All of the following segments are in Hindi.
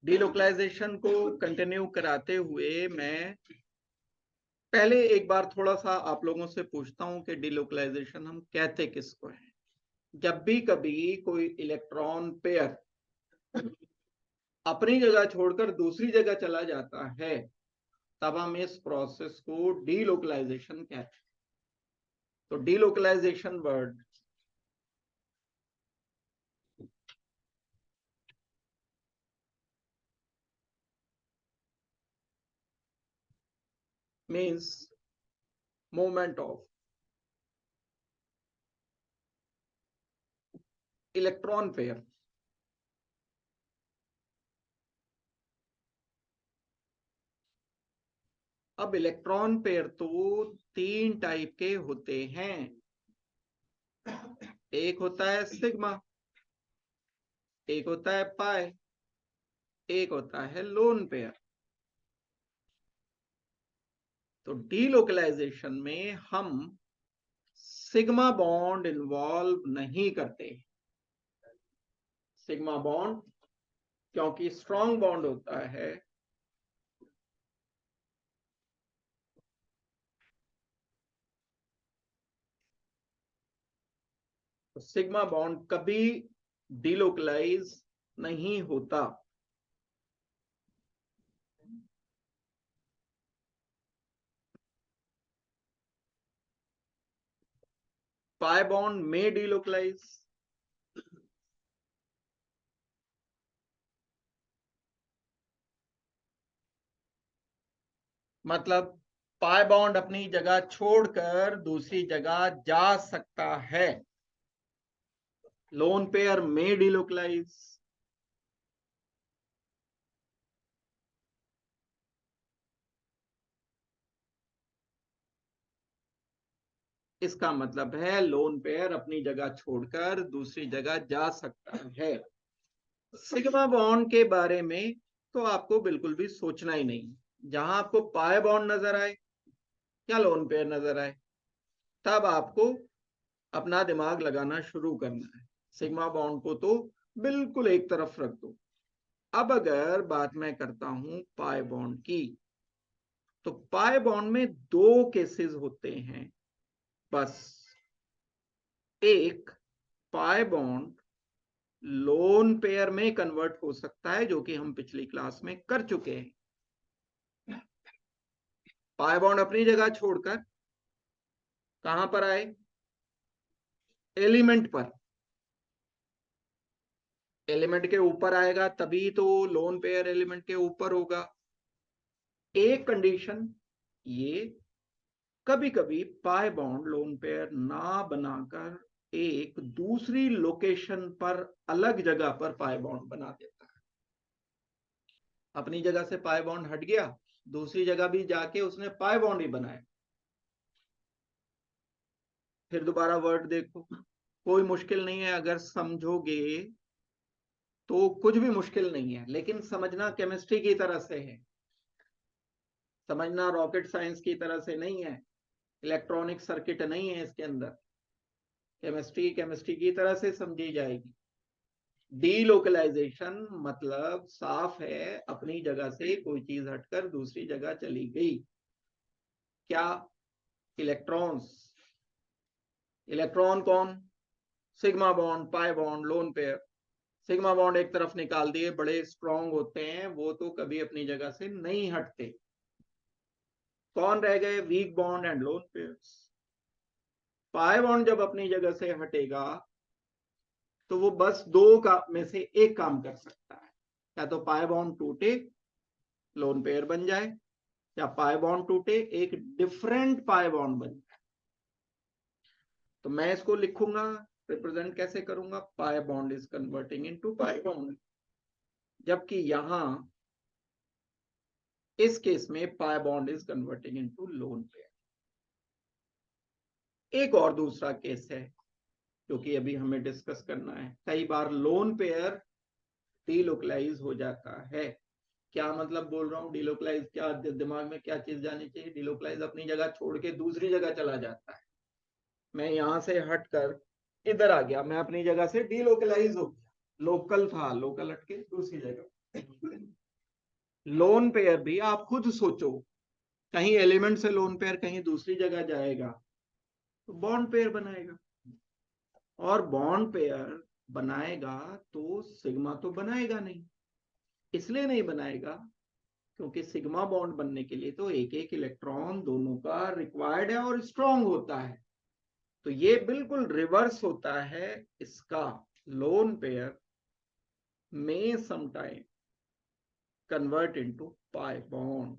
डीलोकलाइजेशन को कंटिन्यू कराते हुए मैं पहले एक बार थोड़ा सा आप लोगों से पूछता हूं कि डीलोकलाइजेशन हम कहते किसको है। जब भी कभी कोई इलेक्ट्रॉन पेयर अपनी जगह छोड़कर दूसरी जगह चला जाता है तब हम इस प्रोसेस को डीलोकलाइजेशन कहते हैं। तो delocalisation word means movement of electron pair. अब इलेक्ट्रॉन पेयर तो 3 टाइप के होते हैं। एक होता है सिग्मा, एक होता है पाई, एक होता है लोन पेयर। तो डीलोकलाइजेशन में हम सिग्मा बॉन्ड इन्वॉल्व नहीं करते। सिग्मा बॉन्ड क्योंकि स्ट्रॉन्ग बॉन्ड होता है, तो सिग्मा बॉन्ड कभी डीलोकलाइज नहीं होता। पाई बॉन्ड में डीलोकलाइज, मतलब पाई बॉन्ड अपनी जगह छोड़कर दूसरी जगह जा सकता है। लोन पेयर में डीलोकलाइज। इसका मतलब है लोन पेयर अपनी जगह छोड़कर दूसरी जगह जा सकता है। सिग्मा बॉन्ड के बारे में तो आपको बिल्कुल भी सोचना ही नहीं। जहां आपको पाई बॉन्ड नजर आए या लोन पेयर नजर आए तब आपको अपना दिमाग लगाना शुरू करना है। सिग्मा बॉन्ड को तो बिल्कुल एक तरफ रख दो। अब अगर बात मैं करता हूं पाई बॉन्ड की, तो पाई बॉन्ड में 2 केसेस होते हैं बस। एक, पाई बॉन्ड लोन पेयर में कन्वर्ट हो सकता है, जो कि हम पिछली क्लास में कर चुके हैं। पाई बॉन्ड अपनी जगह छोड़कर कहां पर आए? एलिमेंट पर। एलिमेंट के ऊपर आएगा तभी तो लोन पेयर एलिमेंट के ऊपर होगा। एक कंडीशन ये, कभी कभी पाई बॉन्ड लोन पेयर ना बनाकर एक दूसरी लोकेशन पर अलग जगह पर पाई बॉन्ड बना देता है। अपनी जगह से पाई बॉन्ड हट गया, दूसरी जगह भी जाके उसने पाई बॉन्ड ही बनाया। फिर दोबारा वर्ड देखो, कोई मुश्किल नहीं है, अगर समझोगे तो कुछ भी मुश्किल नहीं है, लेकिन समझना केमिस्ट्री की तरह से है, समझना रॉकेट साइंस की तरह से नहीं है, इलेक्ट्रॉनिक सर्किट नहीं है इसके अंदर। केमिस्ट्री केमिस्ट्री की तरह से समझी जाएगी। डीलोकलाइजेशन मतलब साफ है, अपनी जगह से कोई चीज हटकर दूसरी जगह चली गई। क्या? इलेक्ट्रॉन्स। इलेक्ट्रॉन कौन? Sigma bond, pi bond, lone pair. Sigma bond एक तरफ निकाल दिए, बड़े स्ट्रॉन्ग होते हैं, वो तो कभी अपनी जगह से नहीं हटते। कौन रह गए? Weak bond and lone pairs. Pi bond जब अपनी जगह से हटेगा तो वो बस 2 का में से एक काम कर सकता है, या तो पाई बॉन्ड टूटे लोन पेयर बन जाए, या पाई बॉन्ड टूटे एक डिफरेंट पाई बॉन्ड बन जाए। तो मैं इसको लिखूंगा, रिप्रेजेंट कैसे करूंगा? Pi bond is converting into pi bond. जबकि यहां इस केस में pi bond is converting into lone pair. एक और दूसरा केस है जो कि अभी हमें डिस्कस करना है। कई बार लोन पेयर डीलोकलाइज हो जाता है। क्या मतलब बोल रहा हूँ डीलोकलाइज? क्या दिमाग में क्या चीज जानी चाहिए? डीलोकलाइज अपनी जगह छोड़ के दूसरी जगह चला जाता है। मैं यहां से हटकर इधर आ गया, मैं अपनी जगह से डीलोकलाइज हो गया। लोकल था, लोकल हटके दूसरी जगह। लोन पेयर भी आप खुद सोचो, कहीं एलिमेंट से लोन पेयर कहीं दूसरी जगह जाएगा तो बॉन्ड पेयर बनाएगा, और बॉन्ड पेयर बनाएगा तो सिग्मा तो बनाएगा नहीं। इसलिए नहीं बनाएगा क्योंकि सिग्मा बॉन्ड बनने के लिए तो एक एक इलेक्ट्रॉन दोनों का रिक्वायर्ड है और स्ट्रांग होता है। तो ये बिल्कुल रिवर्स होता है इसका। लोन पेयर में sometime convert into pi bond.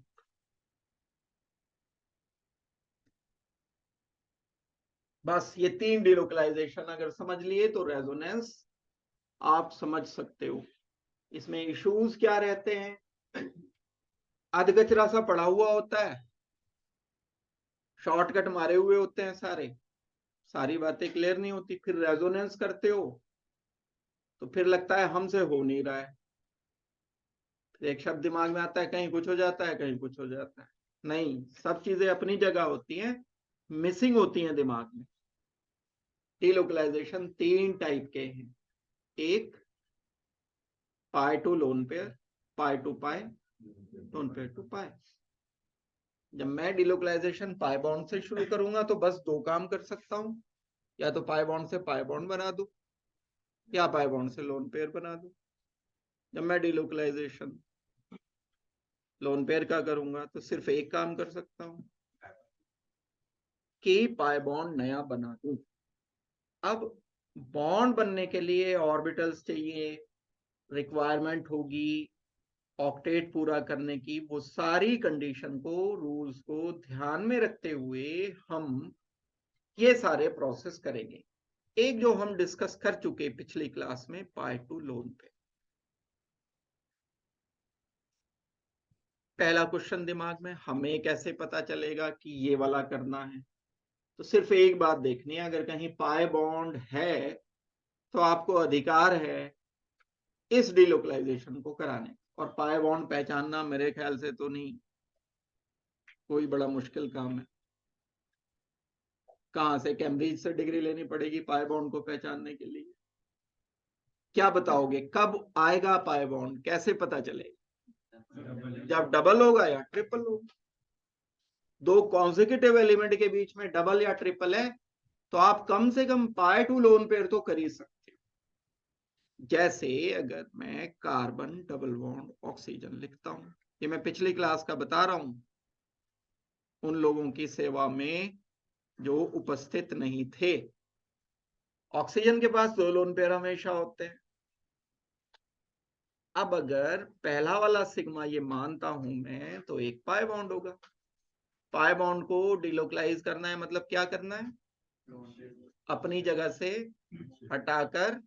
बस ये 3 डिलोकलाइजेशन अगर समझ लिए तो रेजोनेंस आप समझ सकते हो। इसमें इश्यूज क्या रहते हैं? अधकचरा सा पड़ा हुआ होता है, शॉर्टकट मारे हुए होते हैं सारी बातें क्लियर नहीं होती, फिर रेजोनेंस करते हो तो फिर लगता है हमसे हो नहीं रहा है, फिर एक शब्द दिमाग में आता है, कहीं कुछ हो जाता है कहीं कुछ हो जाता है। नहीं, सब चीजें अपनी जगह होती हैं, मिसिंग होती हैं दिमाग में। डिलोकलाइजेशन 3 टाइप के हैं। एक pi to lone pair, pi to pi, lone pair to pi. जब मैं डिलोकलाइजेशन पाई बॉन्ड से शुरू करूंगा तो बस 2 काम कर सकता हूं, या तो पाई बॉन्ड से पाई बॉन्ड बना दूं या पाई बॉन्ड से लोन पेयर बना दूं। जब मैं डिलोकलाइजेशन लोन पेयर का करूंगा तो सिर्फ एक काम कर सकता हूं कि पाई बॉन्ड नया बना दूं। अब बॉन्ड बनने के लिए ऑर्बिटल्स चाहिए, रिक्वायरमेंट होगी ऑक्टेट पूरा करने की, वो सारी कंडीशन को, रूल्स को ध्यान में रखते हुए हम ये सारे प्रोसेस करेंगे। एक जो हम डिस्कस कर चुके पिछली क्लास में, पाई टू लोन पे। पहला क्वेश्चन दिमाग में, हमें कैसे पता चलेगा कि ये वाला करना है? तो सिर्फ एक बात देखनी है, अगर कहीं पाई बॉन्ड है तो आपको अधिकार है इस डिलोकलाइजेशन को कराने। और पाई बॉन्ड पहचानना मेरे ख्याल से तो नहीं कोई बड़ा मुश्किल काम है। कहां से, कैम्ब्रिज से डिग्री लेनी पड़ेगी पाई बॉन्ड को पहचानने के लिए? क्या बताओगे कब आएगा पाई बॉन्ड, कैसे पता चलेगा? जब डबल होगा या ट्रिपल होगा। 2 कॉन्जिक्यूटिव एलिमेंट के बीच में डबल या ट्रिपल है तो आप कम से कम पाई टू लोन पेयर तो कर ही सकते हो। जैसे अगर मैं कार्बन डबल बॉन्ड ऑक्सीजन लिखता हूं, ये मैं पिछली क्लास का बता रहा हूं उन लोगों की सेवा में जो उपस्थित नहीं थे। ऑक्सीजन के पास 2 लोन पेयर हमेशा होते हैं। अब अगर पहला वाला सिग्मा ये मानता हूं मैं तो एक पाई बॉन्ड होगा। पाई बॉन्ड को डिलोकलाइज करना है, मतलब क्या करना है? अपनी जगह से हटाकर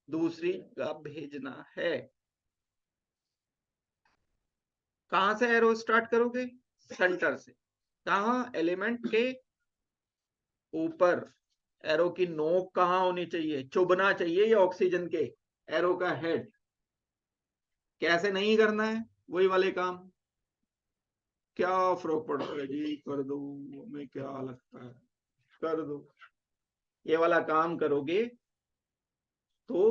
दूसरी जगह भेजना है। कहां से एरो स्टार्ट करोगे? सेंटर से। कहां? एलिमेंट के ऊपर। एरो की नोक कहां होनी चाहिए? चुभना चाहिए या ऑक्सीजन के एरो का हेड। कैसे नहीं करना है वही वाले काम? क्या फर्क पड़ता है जी, कर दो, हमें क्या लगता है, कर दो। ये वाला काम करोगे तो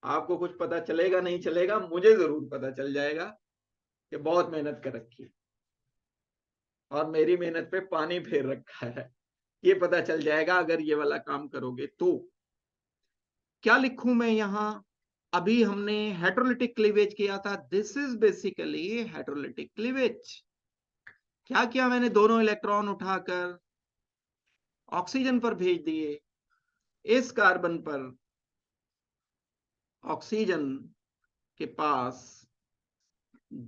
आपको कुछ पता चलेगा नहीं चलेगा, मुझे जरूर पता चल जाएगा कि बहुत मेहनत कर रखी है और मेरी मेहनत पे पानी फेर रखा है। ये पता चल जाएगा अगर ये वाला काम करोगे तो। क्या लिखूं मैं यहां? अभी हमने हेटेरोलिटिक क्लीवेज किया था, this is basically heterolytic cleavage. क्या किया मैंने? दोनों इलेक्ट्रॉन उठाकर ऑक्सीजन पर भेज दिए। इस कार्बन पर ऑक्सीजन के पास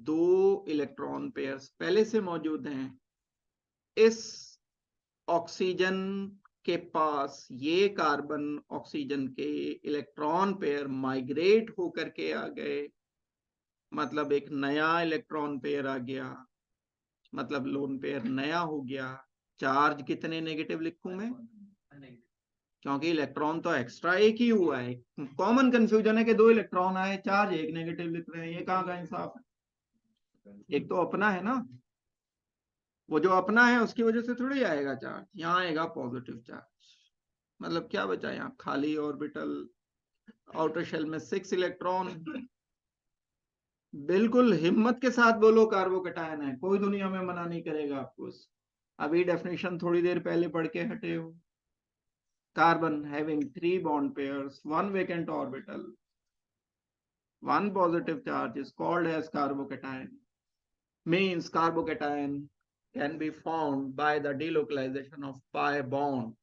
2 इलेक्ट्रॉन पेयर्स पहले से मौजूद हैं। इस ऑक्सीजन के पास ये कार्बन ऑक्सीजन के इलेक्ट्रॉन पेयर माइग्रेट होकर के आ गए, मतलब एक नया इलेक्ट्रॉन पेयर आ गया, मतलब लोन पेयर नया हो गया। चार्ज कितने नेगेटिव लिखूं मैं? क्योंकि इलेक्ट्रॉन तो एक्स्ट्रा एक ही हुआ है। कॉमन कंफ्यूजन है कि 2 इलेक्ट्रॉन आए, चार्ज एक नेगेटिव लिख रहे हैं, ये कहां का इंसाफ है? एक तो अपना है ना, वो जो अपना है उसकी वजह से थोड़ी आएगा चार्ज, यहाँ आएगा पॉजिटिव चार्ज। मतलब क्या बचा यहाँ? खाली ऑर्बिटल, आउटर शेल में 6 इलेक्ट्रॉन, बिल्कुल हिम्मत के साथ बोलो कार्बोकैटायन है, कोई दुनिया में मना नहीं करेगा आपको। अभी डेफिनेशन थोड़ी देर पहले पढ़ के हटे हो। Carbon having 3 bond pairs, 1 vacant orbital, 1 positive charge is called as carbocation. Means carbocation can be formed by the delocalization of pi bond.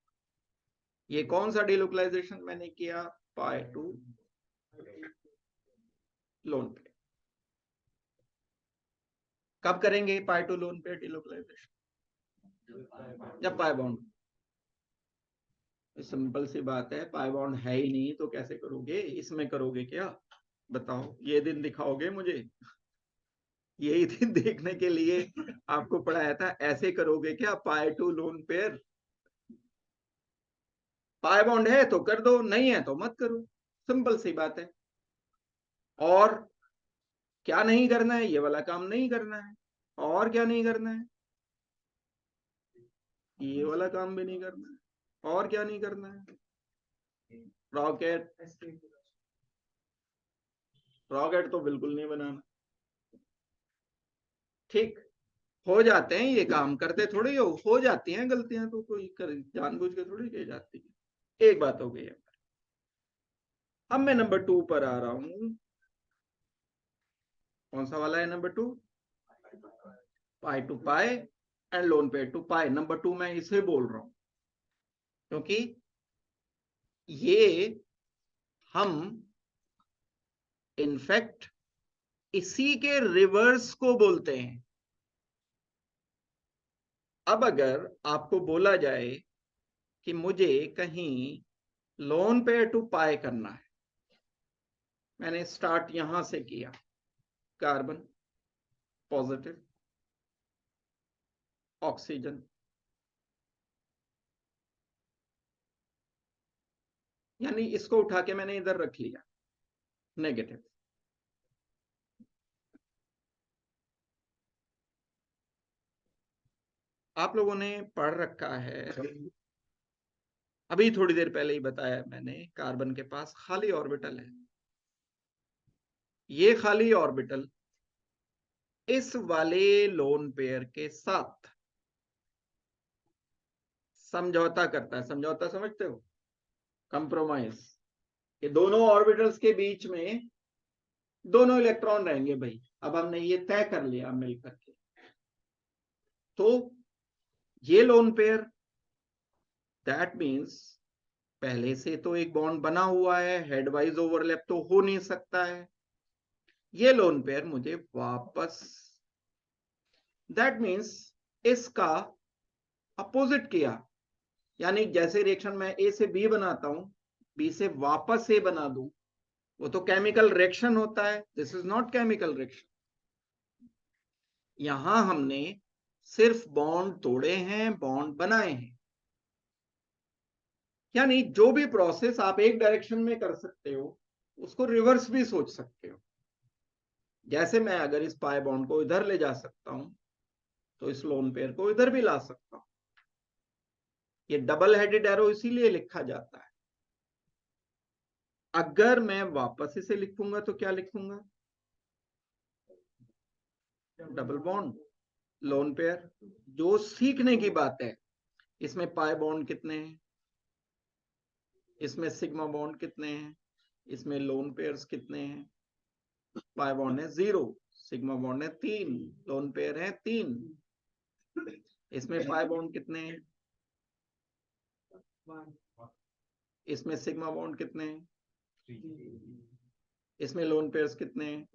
ये कौन सा delocalization मैंने किया? pi to lone pair. कब करेंगे pi to lone pair delocalization? जब pi bond। सिंपल सी बात है, पाई बॉन्ड है ही नहीं तो कैसे करोगे? इसमें करोगे क्या? बताओ, ये दिन दिखाओगे मुझे? यही दिन देखने के लिए आपको पढ़ाया था। ऐसे करोगे क्या pi to lone pair? Pi bond है तो कर दो, नहीं है तो मत करो, सिंपल सी बात है। और क्या नहीं करना है? ये वाला काम नहीं करना है। और क्या नहीं करना है? ये वाला काम भी नहीं करना है। और क्या नहीं करना है? रॉकेट, रॉकेट तो बिल्कुल नहीं बनाना। ठीक, हो जाते हैं ये काम, करते थोड़ी हो जाती हैं गलतियां, तो कोई जानबूझ के थोड़ी की जाती है। एक बात हो गई है। अब मैं नंबर 2 पर आ रहा हूं। कौन सा वाला है number 2? Pi to pi and lone pair to pi. Number 2 मैं इसे बोल रहा हूं क्योंकि ये हम इनफैक्ट इसी के रिवर्स को बोलते हैं। अब अगर आपको बोला जाए कि मुझे कहीं लोन पेयर टू पाई करना है, मैंने स्टार्ट यहां से किया, कार्बन पॉजिटिव, ऑक्सीजन, यानी इसको उठा के मैंने इधर रख लिया, नेगेटिव। आप लोगों ने पढ़ रखा है, अभी थोड़ी देर पहले ही बताया मैंने, कार्बन के पास खाली ऑर्बिटल है। ये खाली ऑर्बिटल इस वाले लोन पेयर के साथ समझौता करता है। समझौता समझते हो? कंप्रोमाइज। ये दोनों ऑर्बिटल्स के बीच में दोनों इलेक्ट्रॉन रहेंगे भाई। अब हमने ये तय कर लिया मिलकर के। तो ये लोन पेयर, दैट मीन्स पहले से तो एक बॉन्ड बना हुआ है, हेडवाइज ओवरलैप तो हो नहीं सकता है। ये लोन पेयर मुझे वापस, दैट मीन्स इसका अपोजिट किया, यानी जैसे रिएक्शन में ए से बी बनाता हूं, बी से वापस ए बना दूं, वो तो केमिकल रिएक्शन होता है। This is not chemical reaction. यहां हमने सिर्फ बॉन्ड तोड़े हैं, बॉन्ड बनाए हैं। यानी जो भी प्रोसेस आप एक डायरेक्शन में कर सकते हो, उसको रिवर्स भी सोच सकते हो। जैसे मैं अगर इस पाई बॉन्ड को इधर ले जा सकता हूं, तो इस लोन पेयर को इधर भी ला सकता हूं। ये डबल हेडेड एरो इसीलिए लिखा जाता है। अगर मैं वापस इसे लिखूंगा तो क्या लिखूंगा? Double bond, lone pair. जो सीखने की बात है, इसमें पाई बॉन्ड कितने हैं, इसमें सिग्मा बॉन्ड कितने हैं, इसमें लोन पेयर्स कितने हैं? पाई बॉन्ड है 0, सिग्मा बॉन्ड है 3, लोन पेयर है 3। इसमें पाई बॉन्ड कितने हैं? इसमें सिग्मा बॉन्ड कितने हैं? इसमें लोन पेयर्स कितने हैं?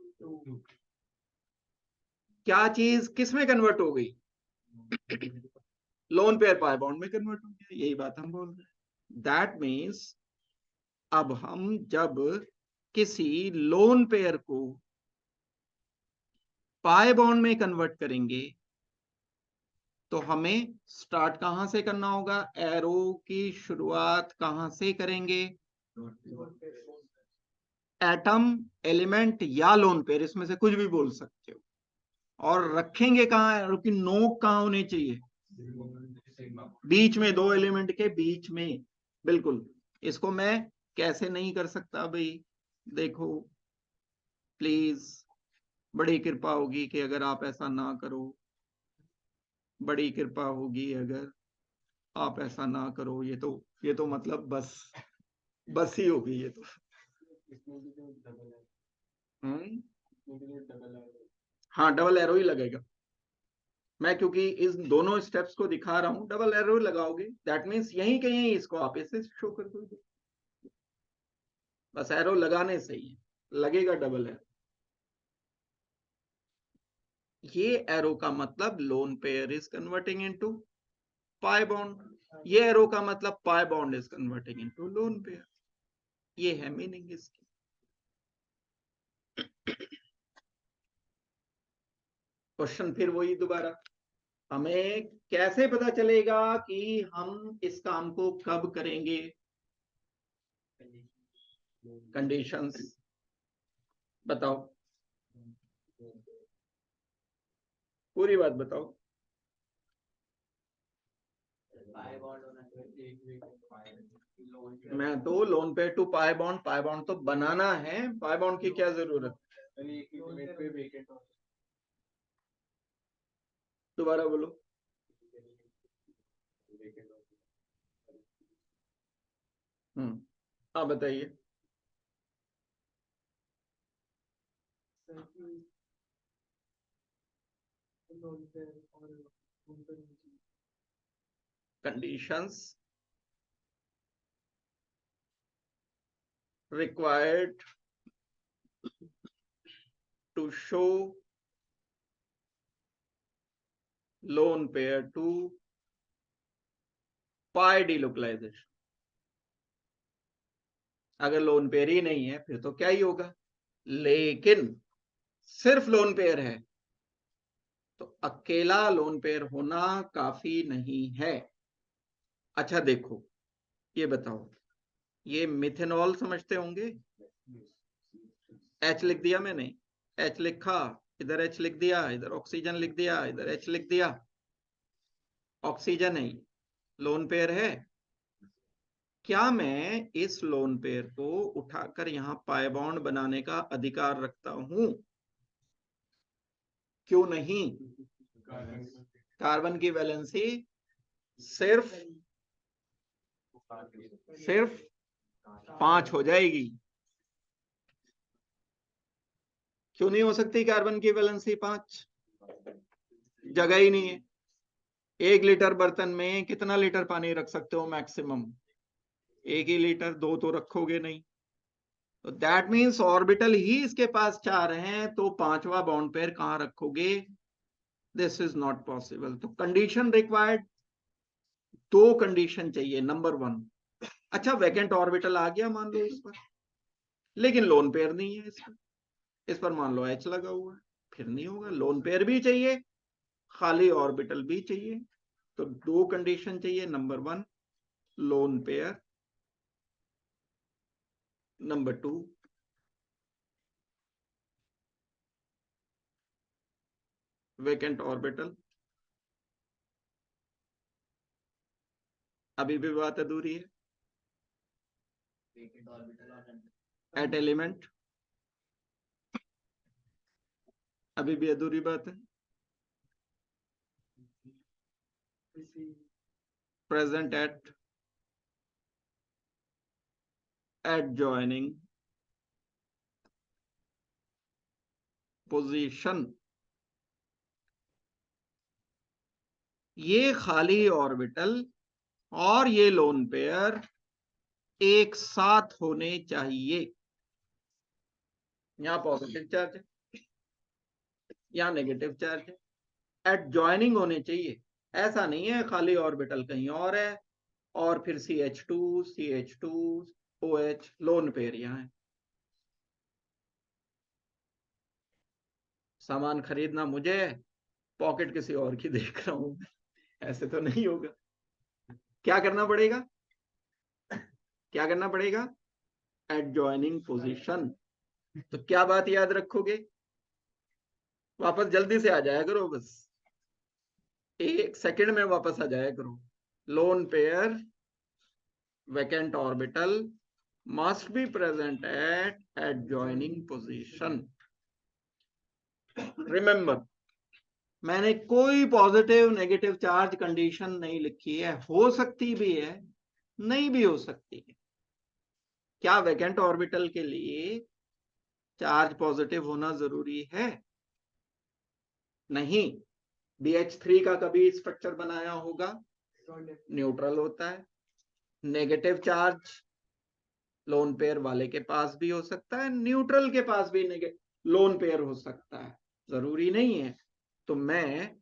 क्या चीज किस में कन्वर्ट हो गई? लोन पेयर पाई बॉन्ड में कन्वर्ट हो गया। यही बात हम बोल रहे हैं। दैट मीन्स अब हम जब किसी लोन पेयर को पाई बॉन्ड में कन्वर्ट करेंगे, तो हमें स्टार्ट कहां से करना होगा? एरो की शुरुआत कहां से करेंगे? एटम, एलिमेंट या लोन पेयर, इसमें से कुछ भी बोल सकते हो। और रखेंगे कहां? एरो की नोक कहां होनी चाहिए? बीच में, दो एलिमेंट के बीच में। बिल्कुल। इसको मैं कैसे नहीं कर सकता भाई? देखो प्लीज, बड़ी कृपा होगी कि अगर आप ऐसा ना करो, बड़ी कृपा होगी अगर आप ऐसा ना करो। ये तो मतलब बस ही होगी ये तो। हाँ, डबल एरो ही लगेगा। मैं क्योंकि इस दोनों स्टेप्स को दिखा रहा हूं, डबल एरो लगाओगे, दैट मीन्स यहीं कहीं इसको आप ऐसे शो कर दोगे, बस एरो लगाने से ही लगेगा डबल एरो। ये एरो का मतलब lone pair is converting into pi bond, ये एरो का मतलब pi bond is converting into lone pair. ये है मीनिंग इसकी। क्वेश्चन फिर वही दोबारा, हमें कैसे पता चलेगा कि हम इस काम को कब करेंगे? कंडीशंस बताओ, पूरी बात बताओ। मैं तो लोन पे टू पाई बॉन्ड तो बनाना है, पाई बॉन्ड की क्या जरूरत? दोबारा बोलो। हाँ बताइए। Conditions required to show loan pair to pi delocalization। अगर लोन पेयर ही नहीं है फिर तो क्या ही होगा, लेकिन सिर्फ लोन पेयर है तो अकेला लोन पेयर होना काफी नहीं है। अच्छा देखो, ये बताओ, ये मिथेनॉल समझते होंगे, एच लिख दिया मैंने, एच लिखा, इधर एच लिख दिया, इधर ऑक्सीजन लिख दिया, इधर एच लिख दिया, ऑक्सीजन है, लोन पेयर है। क्या मैं इस लोन पेयर को उठाकर यहां पाई बॉन्ड बनाने का अधिकार रखता हूं? क्यों नहीं? कार्बन की वैलेंसी सिर्फ सिर्फ 5 हो जाएगी। क्यों नहीं हो सकती कार्बन की वैलेंसी 5? जगह ही नहीं है। 1 लीटर बर्तन में कितना लीटर पानी रख सकते हो मैक्सिमम? 1 ही लीटर, 2 तो रखोगे नहीं। तो दैट मीन्स ऑर्बिटल ही इसके पास 4 हैं, तो 5वां बॉन्ड पेयर कहां रखोगे? This is not possible. तो कंडीशन रिक्वायर्ड, 2 कंडीशन चाहिए। नंबर 1, अच्छा वैकेंट ऑर्बिटल आ गया मान लो इस पर, लेकिन लोन पेयर नहीं है इस पर मान लो एच लगा हुआ है, फिर नहीं होगा। लोन पेयर भी चाहिए, खाली ऑर्बिटल भी चाहिए, तो 2 कंडीशन चाहिए। Number 1 lone pair, number 2 vacant orbital. अभी भी बात अधूरी है। एट एलिमेंट, अभी भी अधूरी बात है। Present at adjoining position. ये खाली ऑर्बिटल और ये लोन पेयर एक साथ होने चाहिए। यहां पॉजिटिव चार्ज है, यहां नेगेटिव चार्ज है, एडजॉइनिंग होने चाहिए। ऐसा नहीं है खाली ऑर्बिटल कहीं और है और फिर CH2 OH लोन पेयर यहां है। सामान खरीदना मुझे है, पॉकेट किसी और की देख रहा हूं, ऐसे तो नहीं होगा। क्या करना पड़ेगा? क्या करना पड़ेगा? Adjoining position. तो क्या बात याद रखोगे? वापस जल्दी से आ जाया करो, बस 1 सेकंड में वापस आ जाया करो। Lone pair vacant orbital must be present at adjoining position। Remember, मैंने कोई पॉजिटिव नेगेटिव चार्ज कंडीशन नहीं लिखी है, हो सकती भी है, नहीं भी हो सकती है। क्या वैकेंट ऑर्बिटल के लिए चार्ज पॉजिटिव होना जरूरी है? नहीं। BH3 का कभी स्ट्रक्चर बनाया होगा, न्यूट्रल होता है। नेगेटिव चार्ज लोन पेयर वाले के पास भी हो सकता है, न्यूट्रल के पास भी लोन पेयर हो सकता है, जरूरी नहीं है। तो मैं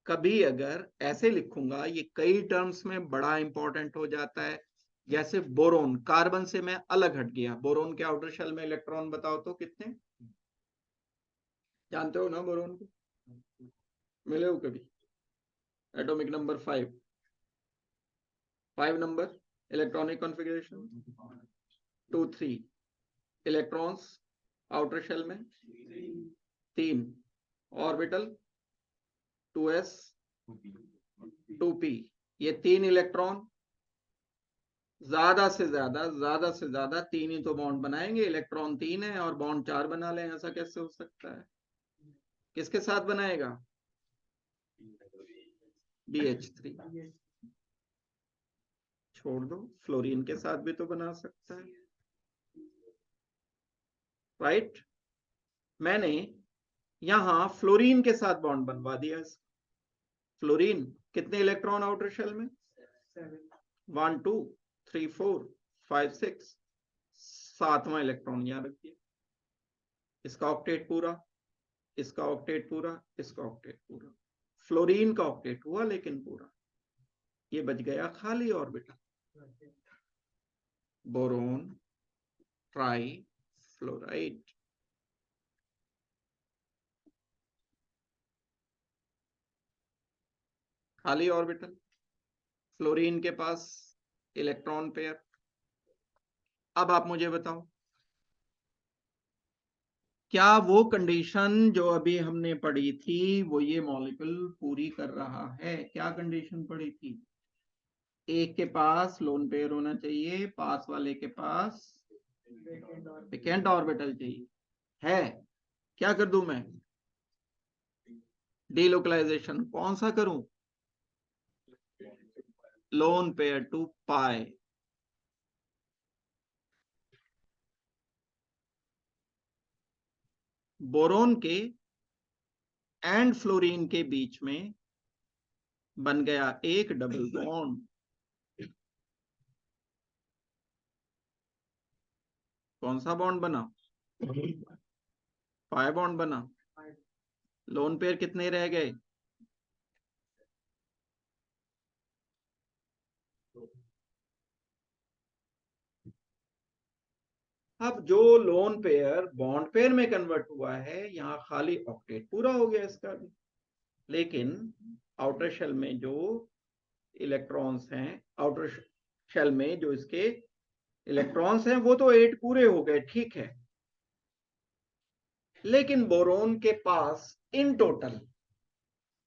कभी अगर ऐसे लिखूंगा, ये कई टर्म्स में बड़ा इंपॉर्टेंट हो जाता है। जैसे बोरोन, कार्बन से मैं अलग हट गया, बोरोन के आउटर शेल में इलेक्ट्रॉन बताओ तो कितने, जानते हो ना बोरोन को, मिले हो कभी? Atomic number 5 number, electronic configuration 2 3, electrons outer shell में 3, ऑर्बिटल 2s 2p। ये 3 इलेक्ट्रॉन ज्यादा से ज्यादा 3 ही तो बॉन्ड बनाएंगे, इलेक्ट्रॉन 3 है और बॉन्ड 4 बना लें, ऐसा कैसे हो सकता है? किसके साथ बनाएगा? BH3। छोड़ दो, फ्लोरीन के साथ भी तो बना सकता है, राइट? मैंने यहां फ्लोरीन के साथ बॉन्ड बनवा दिया। फ्लोरीन कितने इलेक्ट्रॉन आउटर शेल में? 1 2 3 4 5 6, 7वां इलेक्ट्रॉन यहां रख दिया। इसका ऑक्टेट पूरा, इसका ऑक्टेट पूरा, इसका ऑक्टेट पूरा। फ्लोरीन का ऑक्टेट हुआ लेकिन पूरा, ये बच गया खाली ऑर्बिटल। Boron try fluoride. खाली ऑर्बिटल, फ्लोरीन के पास इलेक्ट्रॉन पेयर। अब आप मुझे बताओ, क्या वो कंडीशन जो अभी हमने पढ़ी थी वो ये मॉलिक्यूल पूरी कर रहा है? क्या कंडीशन पढ़ी थी? एक के पास लोन पेयर होना चाहिए, पास वाले के पास वैकेंट ऑर्बिटल चाहिए, है? क्या कर दूं मैं? डीलोकलाइजेशन कौन सा करूं? Lone pair to pi. Boron के एंड फ्लोरीन के बीच में बन गया एक डबल बॉन्ड। कौन सा बॉन्ड बना? पाई बॉन्ड बना। लोन पेयर कितने रह गए? अब जो लोन पेयर बॉन्ड पेयर में कन्वर्ट हुआ है, यहां खाली ऑक्टेट पूरा हो गया इसका भी, लेकिन आउटर शेल में जो इलेक्ट्रॉन्स हैं, आउटर शेल में जो इसके इलेक्ट्रॉन्स हैं वो तो 8 पूरे हो गए, ठीक है। लेकिन बोरोन के पास इन टोटल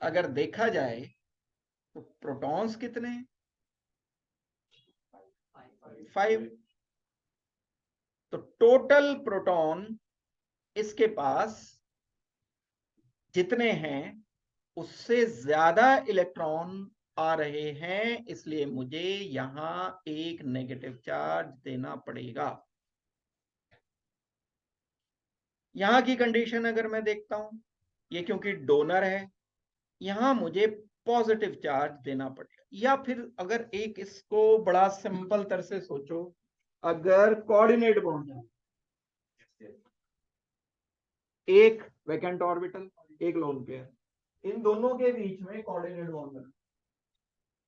अगर देखा जाए तो प्रोटॉन्स कितने हैं? 5। तो टोटल प्रोटॉन इसके पास जितने हैं उससे ज्यादा इलेक्ट्रॉन आ रहे हैं, इसलिए मुझे यहां एक नेगेटिव चार्ज देना पड़ेगा। यहां की कंडीशन अगर मैं देखता हूं, ये क्योंकि डोनर है, यहां मुझे पॉजिटिव चार्ज देना पड़ेगा। या फिर अगर एक इसको बड़ा सिंपल तरह से सोचो, अगर कोऑर्डिनेट बॉन्ड है, एक वैकेंट ऑर्बिटल एक लोन पेयर, इन दोनों के बीच में कोऑर्डिनेट बॉन्ड बना,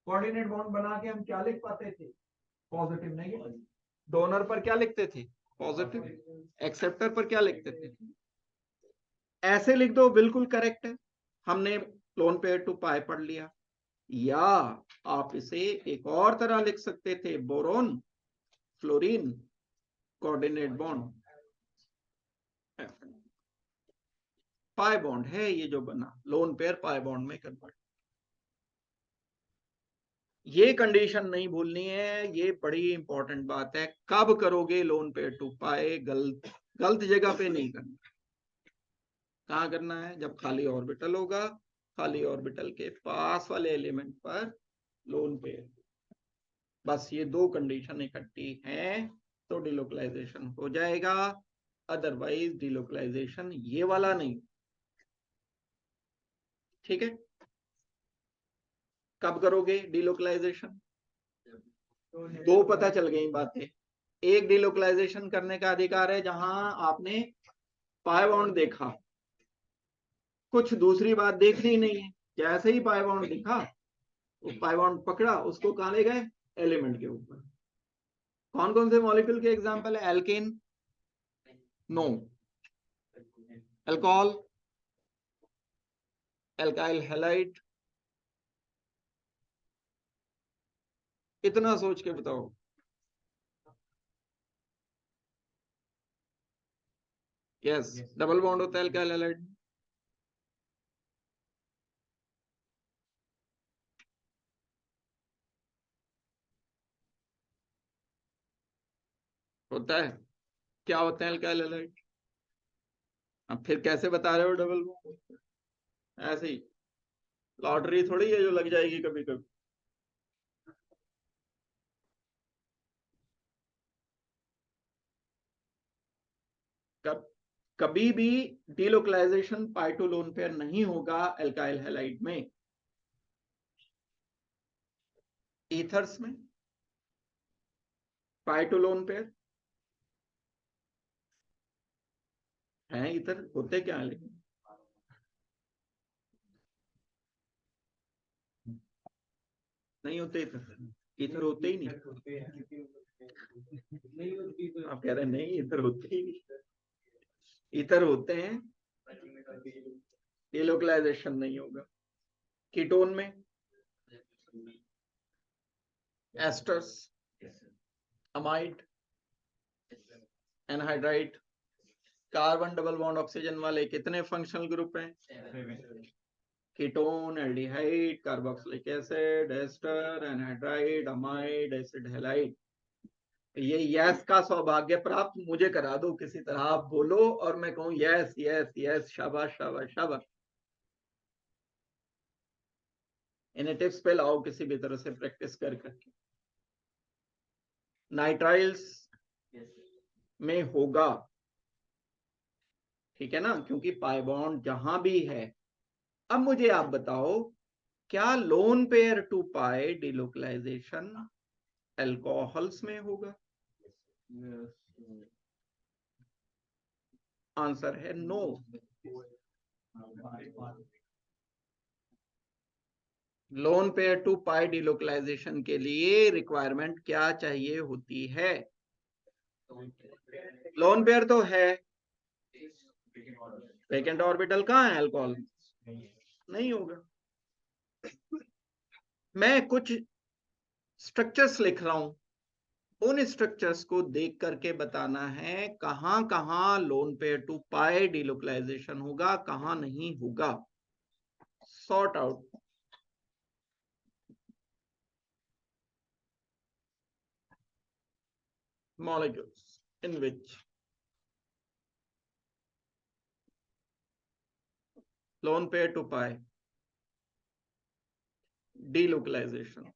कोऑर्डिनेट बॉन्ड बना के हम क्या लिख पाते थे? Positive negative. डोनर पर क्या लिखते थे? पॉजिटिव। एक्सेप्टर पर क्या लिखते थे? ऐसे लिख दो, बिल्कुल करेक्ट है, हमने लोन पेयर टू पाई पढ़ लिया। या आप इसे एक और तरह लिख सकते थे, बोरोन फ्लोरीन कोऑर्डिनेट बॉन्ड, पाई बॉन्ड है ये जो बना, लोन पेयर पाई बॉन्ड में कन्वर्ट। ये कंडीशन नहीं भूलनी है, ये बड़ी इंपॉर्टेंट बात है। कब करोगे लोन पेयर टू पाई? गलत जगह पे नहीं करना। कहाँ करना है? जब खाली ऑर्बिटल होगा, खाली ऑर्बिटल के पास वाले एलिमेंट पर लोन पेयर। बस ये दो कंडीशन इकट्ठी हैं तो डिलोकलाइजेशन हो जाएगा, अदरवाइज डिलोकलाइजेशन ये वाला नहीं। ठीक है, कब करोगे डिलोकलाइजेशन? दो पता चल गई बातें। एक, डिलोकलाइजेशन करने का अधिकार है जहां आपने पाई बॉन्ड देखा, कुछ दूसरी बात देखनी ही नहीं है। जैसे ही पाई बॉन्ड दिखा, उस पाई बॉन्ड पकड़ा, उसको कहां ले गए? एलिमेंट के ऊपर। कौन कौन से मॉलिक्यूल के एग्जाम्पल है? Alkane, no. Alcohol, alkyl halide. इतना सोच के बताओ। यस, डबल बॉन्ड होता है एल्काइल हैलाइड। होता है। क्या होते हैं एल्काइल हैलाइड? अब फिर कैसे बता रहे हो डबल बॉन्ड? ऐसे ही, लॉटरी थोड़ी है जो लग जाएगी कभी कभी। कब कभी भी delocalisation pi to lone pair नहीं होगा एल्काइल हैलाइड में। ईथर्स में पाई टू लोन पेयर है। ईथर होते क्या है लेकिन? नहीं होते ईथर। ईथर होते ही नहीं। आप कह रहे हैं नहीं, ईथर होते ही नहीं। ईथर होते हैं, डिलोकलाइजेशन नहीं होगा। कीटोन में esters, amide, anhydride. Carbon double bond oxygen वाले कितने फंक्शनल ग्रुप हैं? Ketone, aldehyde, carboxylic acid, ester, anhydride, amide, acid halide. ये यस का सौभाग्य प्राप्त मुझे करा दो किसी तरह। आप बोलो और मैं कहूं यस यस यस, शाबाश शाबाश शाबाश। इन्हें टिप्स पे लाओ किसी भी तरह से प्रैक्टिस कर करके। नाइट्राइल्स में होगा, ठीक है ना, क्योंकि पाई बॉन्ड जहां भी है। अब मुझे आप बताओ, क्या lone pair to pi delocalization alcohols में होगा? आंसर है no. Lone pair to pi delocalization के लिए रिक्वायरमेंट क्या चाहिए होती है? लोन पेयर तो है, वेकेंट ऑर्बिटल कहाँ है अल्कोहल? नहीं होगा। मैं कुछ स्ट्रक्चर्स लिख रहा हूं, उन स्ट्रक्चर्स को देख करके बताना है कहां कहां lone pair to pi delocalization होगा, कहां नहीं होगा। Sort out. molecules in which lone pair to pi delocalization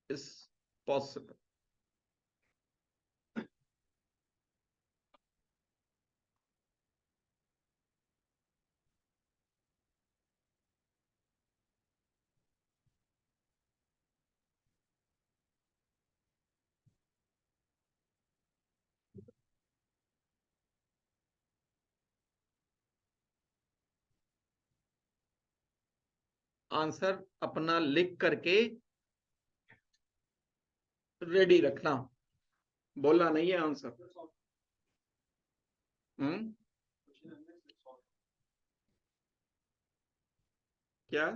is possible. Answer अपना लिख करके रेडी रखना, बोलना नहीं है आंसर। हम्म, क्या?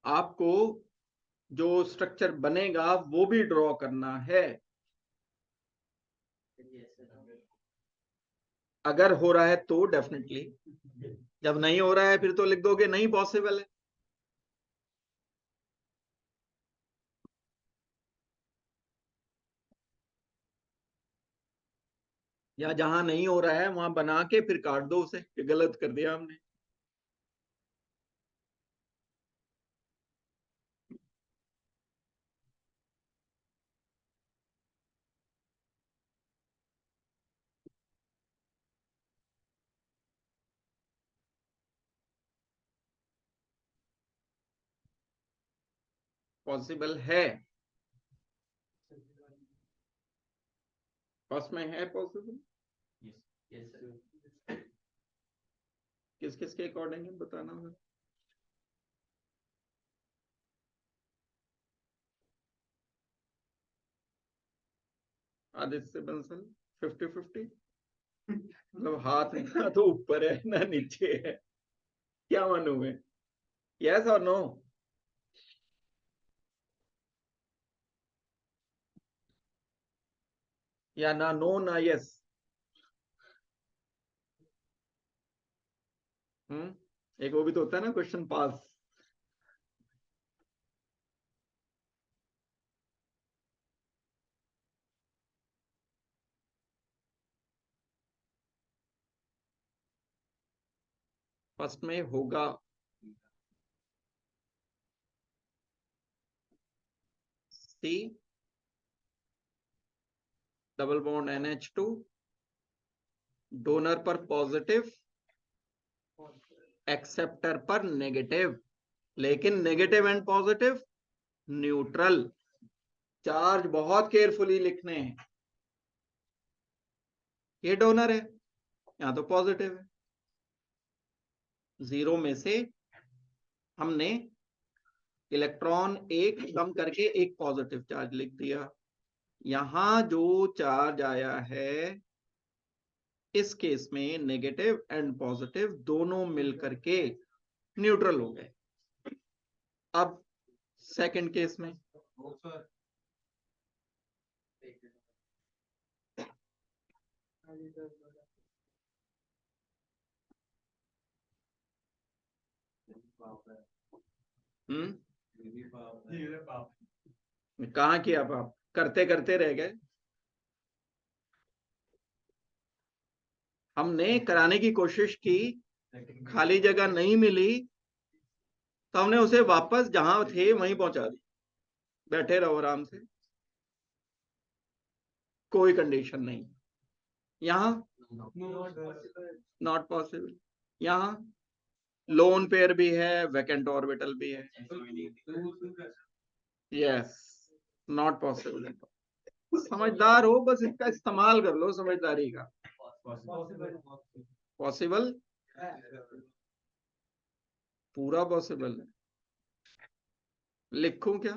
आपको जो स्ट्रक्चर बनेगा वो भी ड्रॉ करना है। अगर हो रहा है तो डेफिनेटली, जब नहीं हो रहा है फिर तो लिख दोगे नहीं पॉसिबल है। या जहां नहीं हो रहा है वहां बना के फिर काट दो उसे, कि गलत कर दिया हमने। पॉसिबल है, फर्स्ट में है पॉसिबल। किस किस के अकॉर्डिंग बताना होगा। आदित्य बंसल 50-50, मतलब हाथ ना तो ऊपर है ना नीचे है, क्या मानूं मैं, यस और नो। या ना नो ना यस। एक वो भी तो होता है ना क्वेश्चन पास। फर्स्ट में होगा C double bond NH2, donor पर पॉजिटिव, एक्सेप्टर पर नेगेटिव, लेकिन negative and positive neutral. Charge बहुत केयरफुली लिखने हैं। ये डोनर है, यहां तो पॉजिटिव है। जीरो में से हमने इलेक्ट्रॉन एक कम करके एक पॉजिटिव चार्ज लिख दिया। यहां जो चार्ज आया है इस केस में नेगेटिव एंड पॉजिटिव दोनों मिलकर के न्यूट्रल हो गए। अब सेकंड केस में कहा किया आप करते करते रह गए। हमने कराने की कोशिश की, खाली जगह नहीं मिली तो हमने उसे वापस जहां थे वहीं पहुंचा दी। बैठे रहो आराम से, कोई कंडीशन नहीं। यहां नॉट पॉसिबल, यहां लोन पेयर भी है, वैकेंट ऑर्बिटल भी है। Yes, not possible. समझदार हो, बस इसका इस्तेमाल कर लो समझदारी का। पॉसिबल, पूरा पॉसिबल। लिखूं क्या?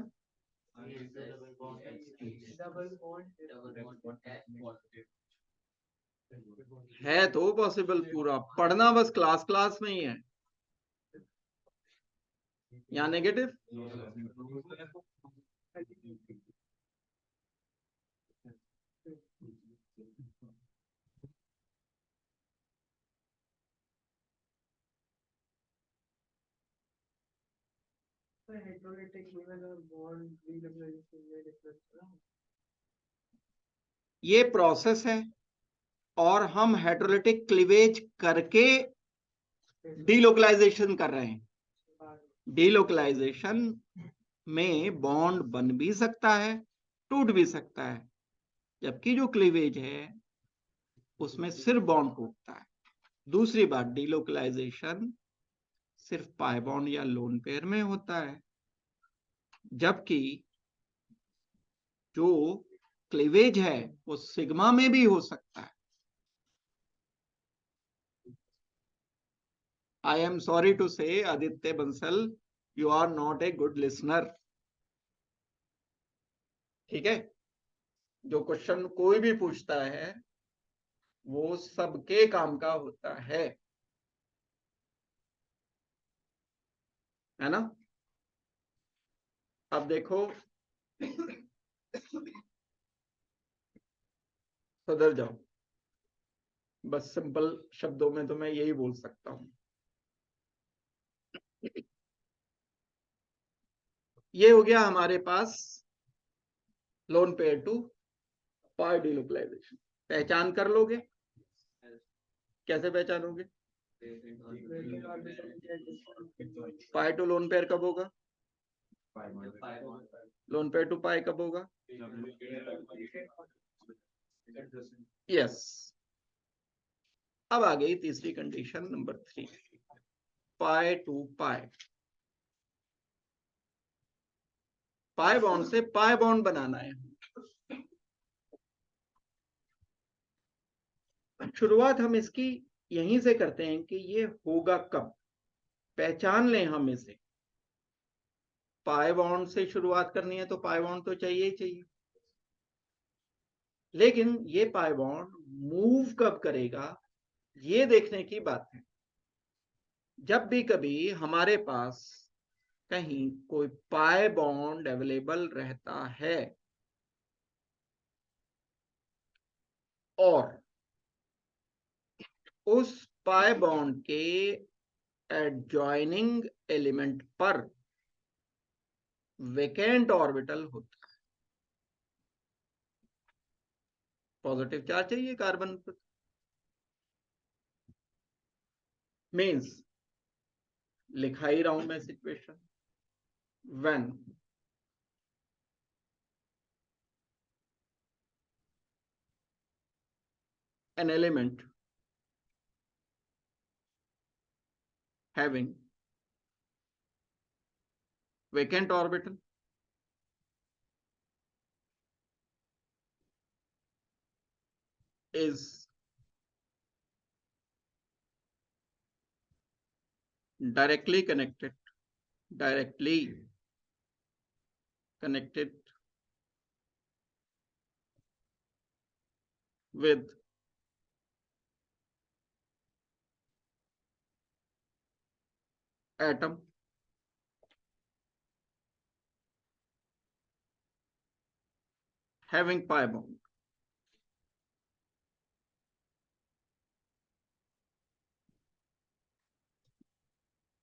है तो पॉसिबल पूरा, पढ़ना बस क्लास क्लास में ही है। यहाँ नेगेटिव, ये प्रोसेस है और हम हेटेरोलिटिक क्लीवेज करके डीलोकलाइजेशन कर रहे हैं। डीलोकलाइजेशन में बॉन्ड बन भी सकता है, टूट भी सकता है, जबकि जो क्लीवेज है उसमें सिर्फ बॉन्ड टूटता है। दूसरी बात, डीलोकलाइजेशन सिर्फ पाई बॉन्ड या लोन पेयर में होता है, जबकि जो क्लीवेज है वो सिग्मा में भी हो सकता है। I am sorry to say Aditya Bansal, you are not a good listener. ठीक है, जो क्वेश्चन कोई भी पूछता है वो सबके काम का होता है ना। अब देखो, सुधर जाओ, बस सिंपल शब्दों में तो मैं यही बोल सकता हूं। ये हो गया हमारे पास lone pair to pi delocalisation. पहचान कर लोगे? कैसे पहचानोगे? पाई टू लोन पेयर कब होगा? लोन पेयर टू पाई कब होगा? यस। अब आ गई तीसरी condition number 3, pi to pi. Pi bond से पाई बॉन्ड बनाना है। शुरुआत हम इसकी यहीं से करते हैं कि ये होगा कब। पहचान लें हम इसे। पाई बॉन्ड से शुरुआत करनी है तो पाई बॉन्ड तो चाहिए ही चाहिए, लेकिन ये पाई बॉन्ड मूव कब करेगा ये देखने की बात है। जब भी कभी हमारे पास कहीं कोई पाई बॉन्ड अवेलेबल रहता है और उस पाई बॉन्ड के एडजॉइनिंग एलिमेंट पर वेकेंट ऑर्बिटल होता है, पॉजिटिव चार्ज चाहिए कार्बन पर, मीन्स लिखा ही रहा हूं मैं situation. When an element having vacant orbital is directly connected with atom having pi bond।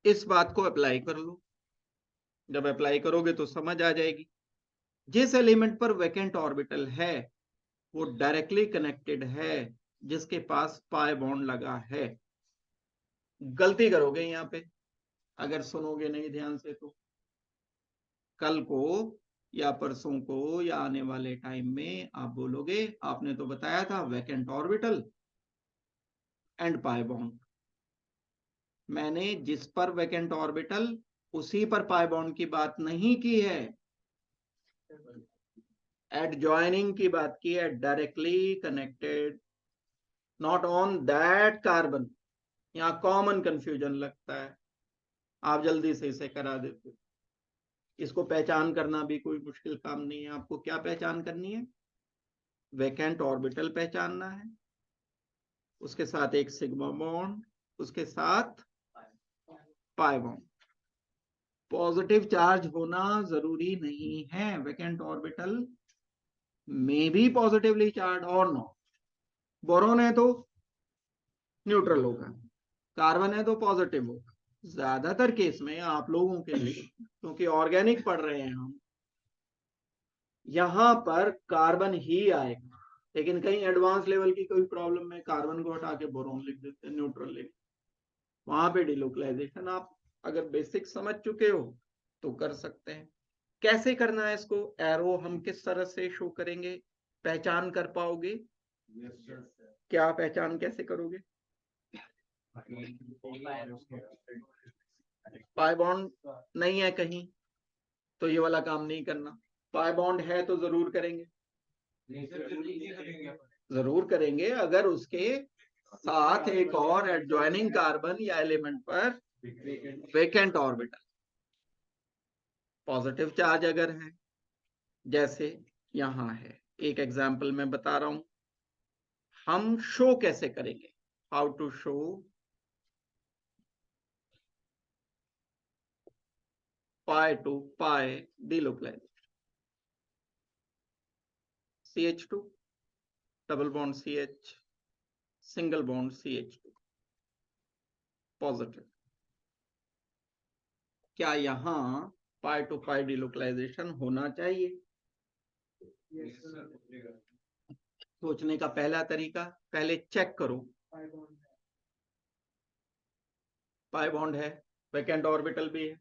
इस बात को अप्लाई कर लो। जब अप्लाई करोगे तो समझ आ जाएगी। जिस एलिमेंट पर वैकेंट ऑर्बिटल है वो डायरेक्टली कनेक्टेड है जिसके पास पाई बॉन्ड लगा है। गलती करोगे यहां पे अगर सुनोगे नहीं ध्यान से तो। कल को या परसों को या आने वाले टाइम में आप बोलोगे आपने तो बताया था vacant orbital and pi bond. मैंने जिस पर वैकेंट ऑर्बिटल उसी पर पाई बॉन्ड की बात नहीं की है, एडजॉइनिंग की बात की है, directly connected, not on that carbon. यहां कॉमन कंफ्यूजन लगता है, आप जल्दी से इसे करा देते। इसको पहचान करना भी कोई मुश्किल काम नहीं है। आपको क्या पहचान करनी है? वैकेंट ऑर्बिटल पहचानना है, उसके साथ एक सिग्मा बॉन्ड, उसके साथ पाई बॉन्ड। पॉजिटिव चार्ज होना जरूरी नहीं है। वैकेंट ऑर्बिटल में भी पॉजिटिवली चार्ज और नॉट। बोरोन है तो न्यूट्रल होगा, कार्बन है तो पॉजिटिव होगा। ज्यादातर केस में आप लोगों के लिए, क्योंकि ऑर्गेनिक पढ़ रहे हैं हम, यहां पर कार्बन ही आएगा। लेकिन कहीं एडवांस लेवल की कोई प्रॉब्लम में कार्बन को हटा के बोरोन लिख देते हैं, न्यूट्रल लिख, वहां पे डिलोकलाइजेशन आप अगर बेसिक समझ चुके हो तो कर सकते हैं। कैसे करना है इसको? एरो हम किस तरह से शो करेंगे? पहचान कर पाओगे? क्या पहचान कैसे करोगे? पाई बॉन्ड नहीं है कहीं तो ये वाला काम नहीं करना। पाई बॉन्ड है तो जरूर करेंगे, जरूर करेंगे अगर उसके साथ एक और एडजॉइनिंग कार्बन या एलिमेंट पर वेकेंट ऑर्बिटल, पॉजिटिव चार्ज अगर है जैसे यहां है। एक एग्जाम्पल मैं बता रहा हूं, हम शो कैसे करेंगे, how to show pi to pi delocalization. CH2 double bond CH, single bond CH2 positive. क्या यहां पाई टू पाई डिलोकलाइजेशन होना चाहिए? सोचने का पहला तरीका, पहले चेक करो पाई बॉन्ड है, वैकेंट ऑर्बिटल भी है,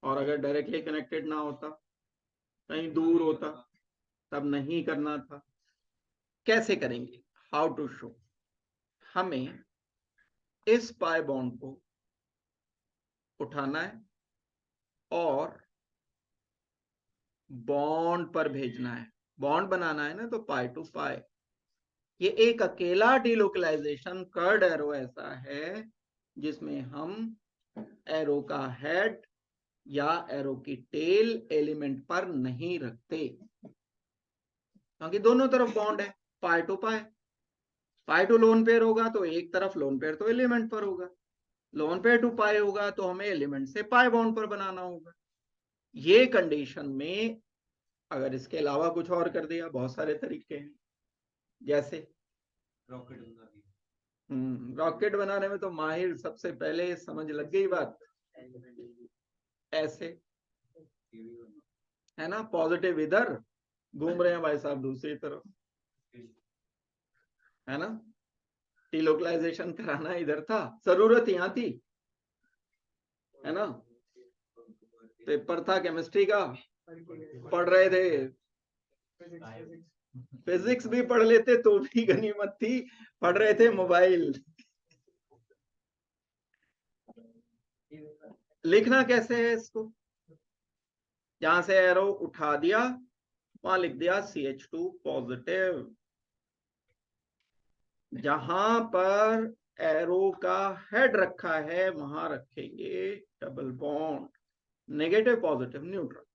और अगर डायरेक्टली कनेक्टेड ना होता, कहीं दूर होता, तब नहीं करना था। कैसे करेंगे, हाउ टू शो? हमें इस पाई बॉन्ड को उठाना है और बॉन्ड पर भेजना है, बॉन्ड बनाना है ना, तो पाई टू पाई। ये एक अकेला डिलोकलाइजेशन कर्ड एरो ऐसा है जिसमें हम एरो का हेड या एरो की टेल एलिमेंट पर नहीं रखते, क्योंकि दोनों तरफ बॉन्ड है, pi to pi. Pi to lone pair होगा तो एक तरफ लोन पेयर तो एलिमेंट पर होगा, लोन पेयर टू पाई होगा तो हमें एलिमेंट से पाई बॉन्ड पर बनाना होगा। ये कंडीशन में अगर इसके अलावा कुछ और कर दिया, बहुत सारे तरीके हैं, जैसे रॉकेट बना दिया। रॉकेट बनाने में तो माहिर सबसे पहले समझ लग गई बात, ऐसे है ना, पॉजिटिव इधर घूम रहे हैं भाई साहब दूसरी तरफ, है ना, डिलोकलाइजेशन कराना इधर था, जरूरत यहां थी, है ना, पेपर था केमिस्ट्री का, पढ़ रहे थे, फिजिक्स भी पढ़ लेते तो भी गनीमत थी, पढ़ रहे थे मोबाइल। लिखना कैसे है इसको, यहां से एरो उठा दिया, वहां लिख दिया CH2 पॉजिटिव। जहां पर एरो का हेड रखा है वहां रखेंगे double bond, negative positive neutral.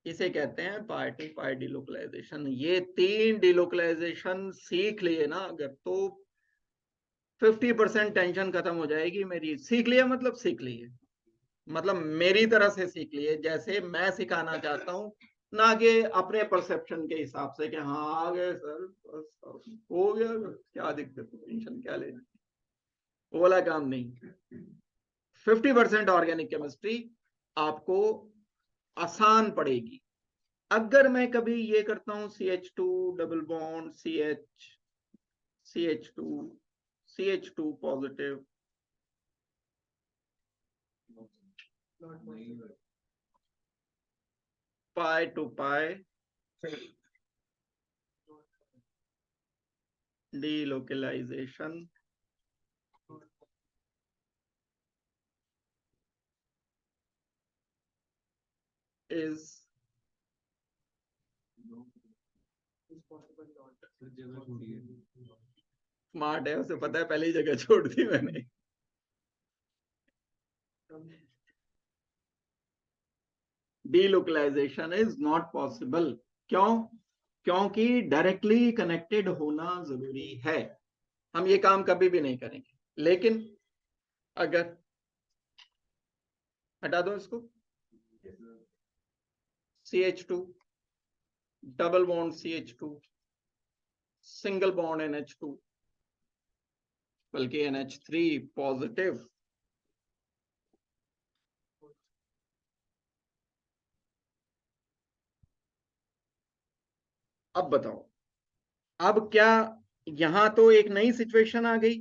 इसे कहते हैं पाई टू पाई डिलोकलाइजेशन। ये 3 डिलोकलाइजेशन सीख लिए ना अगर, तो 50% टेंशन खत्म हो जाएगी मेरी। सीख लिया मतलब सीख लिए, मतलब मेरी तरह से सीख लिए, जैसे मैं सिखाना चाहता हूँ, ना कि अपने परसेप्शन के हिसाब से कि हाँ आ गए सर बस हो गया, क्या दिक्कत है, टेंशन क्या लेना, वो वाला काम नहीं। 50% ऑर्गेनिक केमिस्ट्री आपको आसान पड़ेगी। अगर मैं कभी ये करता हूं CH2 double bond CH2 positive, pi to pi delocalization is smart है, उसे पता है पहले ही जगह छोड़ दी मैंने। delocalization is not possible। क्यों? क्योंकि डायरेक्टली कनेक्टेड होना जरूरी है, हम ये काम कभी भी नहीं करेंगे। लेकिन अगर हटा दो इसको, CH2 double bond CH2 single bond NH2 बल्कि NH3 पॉजिटिव, अब बताओ, अब क्या यहां तो एक नई सिचुएशन आ गई।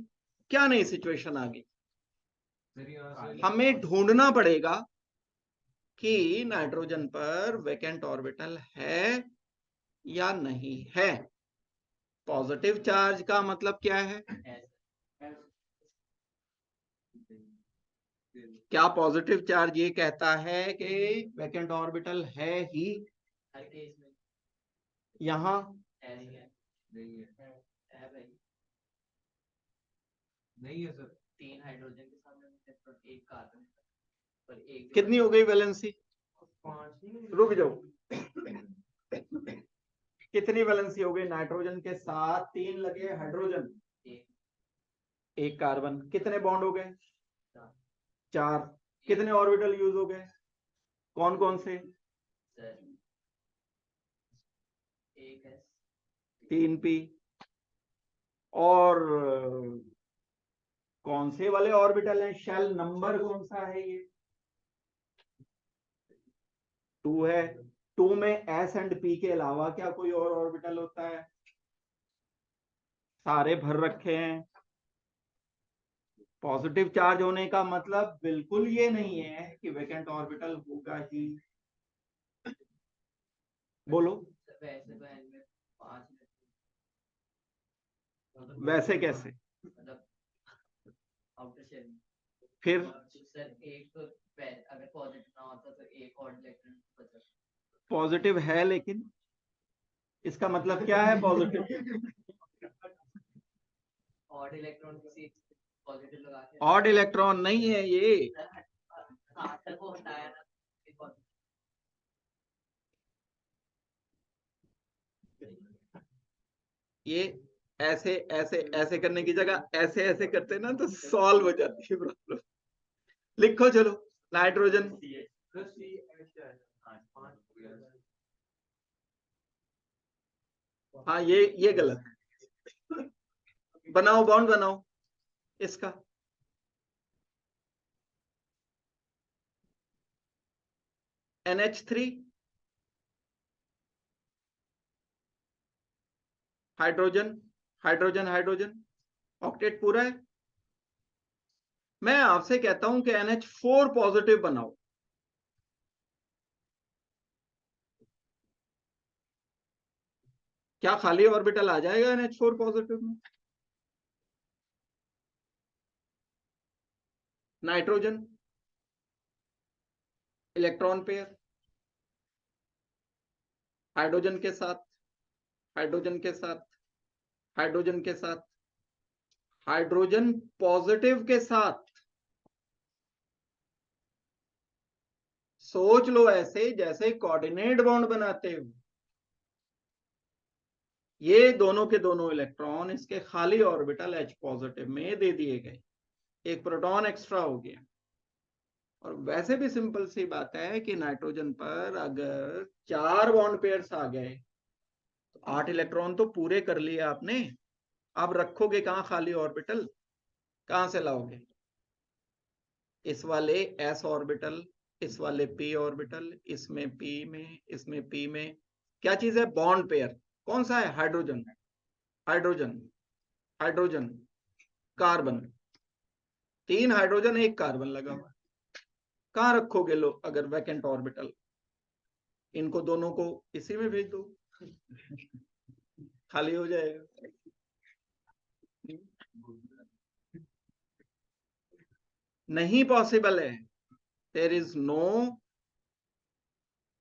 क्या नई सिचुएशन आ गई? हमें ढूंढना पड़ेगा कि नाइट्रोजन पर वैकेंट ऑर्बिटल है या नहीं है। पॉजिटिव चार्ज का मतलब क्या है? क्या पॉजिटिव चार्ज ये कहता है कि वैकेंट ऑर्बिटल है ही यहां? नहीं है सर, 3 हाइड्रोजन के सामने एक कार्बन, पर एक कितनी हो गई वैलेंसी? रुक जाओ। कितनी वैलेंसी हो गई? नाइट्रोजन के साथ 3 लगे हाइड्रोजन, 1 कार्बन। कितने बॉन्ड हो गए? 4। कितने ऑर्बिटल यूज हो गए? कौन कौन से? 3p। और कौन से वाले ऑर्बिटल हैं? शेल नंबर कौन सा है? ये 2 है। 2 में s एंड p के अलावा क्या कोई और ऑर्बिटल होता है? सारे भर रखे हैं। पॉजिटिव चार्ज होने का मतलब बिल्कुल ये नहीं है कि वैकेंट ऑर्बिटल होगा ही। बोलो। वैसे कैसे? फिर अगर पॉजिटिव ना होता तो एक और इलेक्ट्रॉन पॉजिटिव है, लेकिन इसका मतलब क्या है पॉजिटिव? ऑड इलेक्ट्रॉन किसी पॉजिटिव लगा के, ऑड इलेक्ट्रॉन नहीं है ये। ये ऐसे ऐसे ऐसे करने की जगह ऐसे ऐसे करते ना तो सॉल्व हो जाती है प्रॉब्लम। लिखो चलो। नाइट्रोजन, हाँ ये गलत है। बनाओ बॉन्ड बनाओ इसका। NH3 hydrogen hydrogen hydrogen, octet पूरा है। मैं आपसे कहता हूं कि NH4 पॉजिटिव बनाओ। क्या खाली ऑर्बिटल आ जाएगा NH4 पॉजिटिव में? नाइट्रोजन, इलेक्ट्रॉन पेयर हाइड्रोजन के साथ, हाइड्रोजन के साथ, हाइड्रोजन के साथ, हाइड्रोजन पॉजिटिव के साथ। सोच लो ऐसे जैसे कोऑर्डिनेट बॉन्ड बनाते हो। ये दोनों के दोनों इलेक्ट्रॉन इसके खाली ऑर्बिटल H पॉजिटिव में दे दिए गए, एक प्रोटॉन एक्स्ट्रा हो गया। और वैसे भी सिंपल सी बात है कि नाइट्रोजन पर अगर 4 बॉन्ड पेयर्स आ गए तो 8 इलेक्ट्रॉन तो पूरे कर लिए आपने। आप रखोगे कहां खाली ऑर्बिटल? कहां से लाओगे? इस वाले s ऑर्बिटल, इस वाले p ऑर्बिटल, इसमें p में, इसमें p में। क्या चीज है? Bond pair. कौन सा है? Hydrogen, hydrogen, hydrogen, carbon. 3 hydrogen 1 carbon लगा हुआ। कहां रखोगे लो अगर वैकेंट ऑर्बिटल? इनको दोनों को इसी में भेज दो, खाली हो जाएगा। नहीं पॉसिबल है। There is no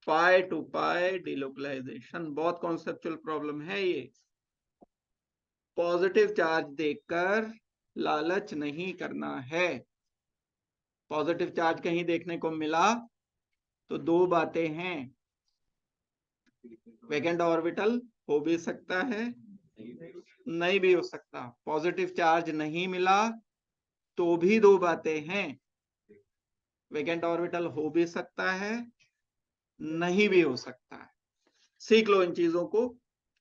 pi to pi delocalization. बहुत कॉन्सेप्चुअल प्रॉब्लम है ये। पॉजिटिव चार्ज देकर लालच नहीं करना है। पॉजिटिव चार्ज कहीं देखने को मिला तो 2 बातें हैं, वैकेंट ऑर्बिटल हो भी सकता है, नहीं भी हो सकता। पॉजिटिव चार्ज नहीं मिला तो भी 2 बातें हैं, वैकेंट ऑर्बिटल हो भी सकता है, नहीं भी हो सकता है। सीख लो इन चीजों को।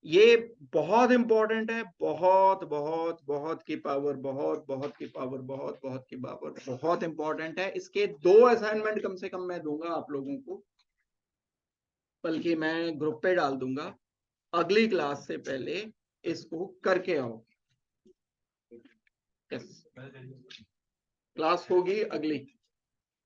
ये बहुत इंपॉर्टेंट है। बहुत बहुत बहुत की पावर, बहुत बहुत की पावर, बहुत बहुत की पावर, बहुत इंपॉर्टेंट है। इसके 2 असाइनमेंट कम से कम मैं दूंगा आप लोगों को, बल्कि मैं ग्रुप पे डाल दूंगा। अगली क्लास से पहले इसको करके आओ। क्लास होगी अगली।